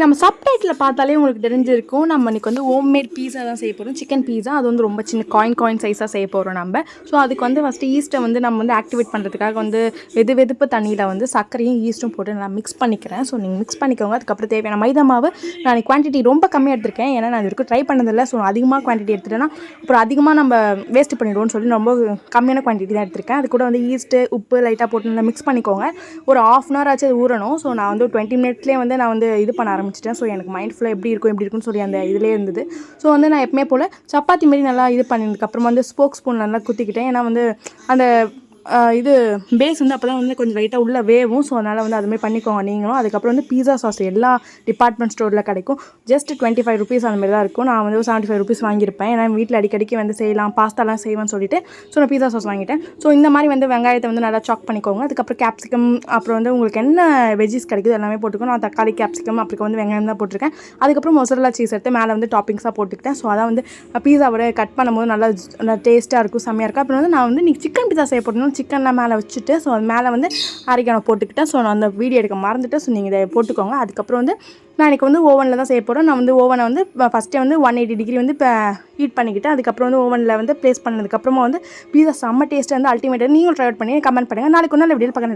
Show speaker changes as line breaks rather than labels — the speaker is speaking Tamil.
நம்ம சப்டைட்டில் பார்த்தாலே உங்களுக்கு தெரிஞ்சிருக்கும். நம்ம இன்றைக்கி வந்து ஹோம்மேட் பீஸா தான் செய்ய போகிறோம். Chicken pizza. அது வந்து ரொம்ப சின்ன காயின் சைஸாக செய்ய போகிறோம் நம்ம. ஸோ அதுக்கு வந்து ஃபஸ்ட்டு ஈஸ்ட்டை வந்து நம்ம வந்து ஆக்டிவேட் பண்ணுறதுக்காக வந்து வெதுப்பு தண்ணியில் வந்து சர்க்கரையும் ஈஸ்ட்டும் போட்டு நான் மிக்ஸ் பண்ணிக்கிறேன். ஸோ நீங்கள் மிக்ஸ் பண்ணிக்கோங்க. அதுக்கப்புறம் தேவையான மைதா மாவு நான் குவான்டிட்டி ரொம்ப கம்மியாக எடுத்திருக்கேன். ஏன்னா நான் இதுக்கு ட்ரை பண்ணதில்லை. ஸோ அதிகமாக குவான்டிட்டி எடுத்துட்டேன்னா அப்புறம் அதிகமாக நம்ம வேஸ்ட் பண்ணிவிடுவோம்னு சொல்லி ரொம்ப கம்மியான குவான்டிட்டி தான் எடுத்திருக்கேன். அது கூட வந்து ஈஸ்ட்டு உப்பு லைட்டாக போட்டு நல்லா மிக்ஸ் பண்ணிக்கோங்க. ஒரு 1/2 hour ஆச்சு அது ஊறணும். ஸோ நான் வந்து 20 minutesலேயே வந்து நான் வந்து இது பண்ண ஆரம்பிச்சிட்டேன். ஸோ எனக்கு மைண்ட் ஃபுல்லாக எப்படி இருக்குன்னு சொல்லி அந்த இதிலே இருந்தது. ஸோ வந்து நான் எப்பவுமே போல் சப்பாத்தி மாரி நல்லா இது பண்ணதுக்கப்புறமா வந்து ஸ்போக் ஸ்பூன் நல்லா குத்திக்கிட்டேன். ஏன்னா வந்து அந்த இது பேஸ் வந்து அப்போ தான் வந்து கொஞ்சம் லைட்டாக உள்ளே வேவும். ஸோ அதனால் வந்து அதுமாதிரி பண்ணிக்கோங்க நீங்களும். அதுக்கப்புறம் வந்து பீஸா சாஸ் எல்லா டிபார்ட்மெண்ட் ஸ்டோரில் கிடைக்கும். ஜஸ்ட் 25 rupees அந்தமாரி தான் இருக்கும். நான் வந்து 75 rupees வாங்கியிருப்பேன். ஏன்னா வீட்டில் அடிக்கடிக்கு வந்து செய்யலாம், பாஸ்தாலாம் செய்வேன்னு சொல்லிட்டு ஸோ நான் பீஸா சாஸ் வாங்கிட்டேன். ஸோ இந்த மாதிரி வந்து வெங்காயத்தை வந்து நல்லா சாக் பண்ணிக்கோங்க. அதுக்கப்புறம் கேப்சிகம், அப்புறம் வந்து உங்களுக்கு என்ன வெஜ்ஜீஸ் கிடைக்குது எல்லாமே போட்டுக்கணும். நான் தக்காளி, கேப்சிகம், அப்புறம் வந்து வெங்காயம் தான் போட்டிருக்கேன். அதுக்கப்புறம் மொசரல்லா சீஸ் எடுத்து மேலே வந்து டாப்பிங்ஸாக போட்டுக்கிட்டேன். ஸோ அதான் வந்து பீஸாவோட கட் பண்ணும்போது நல்லா டேஸ்ட்டாக இருக்கும், செம்மையாக இருக்கும். அப்புறம் வந்து நான் வந்து இன்றைக்கி சிக்கன் பீஸா செய்ய போட்டணும். சிக்கன்லாம் மேலே வச்சுட்டு ஸோ அது மேலே வந்து ஆரிகானோ போட்டுக்கிட்டேன். ஸோ நான் அந்த வீடியோ எடுக்க மறந்துட்டேன். ஸோ நீங்கள் இதை போட்டுக்கோங்க. அதுக்கப்புறம் வந்து நான் இன்றைக்கி வந்து ஓவனில் தான் செய்ய போகிறேன். நான் வந்து ஓவனை வந்து ஃபஸ்ட்டே வந்து 180 degree வந்து இப்போ ஹீட் பண்ணிக்கிட்டேன். அதுக்கப்புறம் வந்து ஓவனில் வந்து ப்ளேஸ் பண்ணதுக்கப்புறமா வந்து பீஸா செம்ம டேஸ்ட்டாக வந்து அல்டிமேட்டாக நீங்களும் ட்ரை அவுட் பண்ணி கமெண்ட் பண்ணுங்கள். நாளைக்கு ஒரு நாள் வீடியோ பார்க்க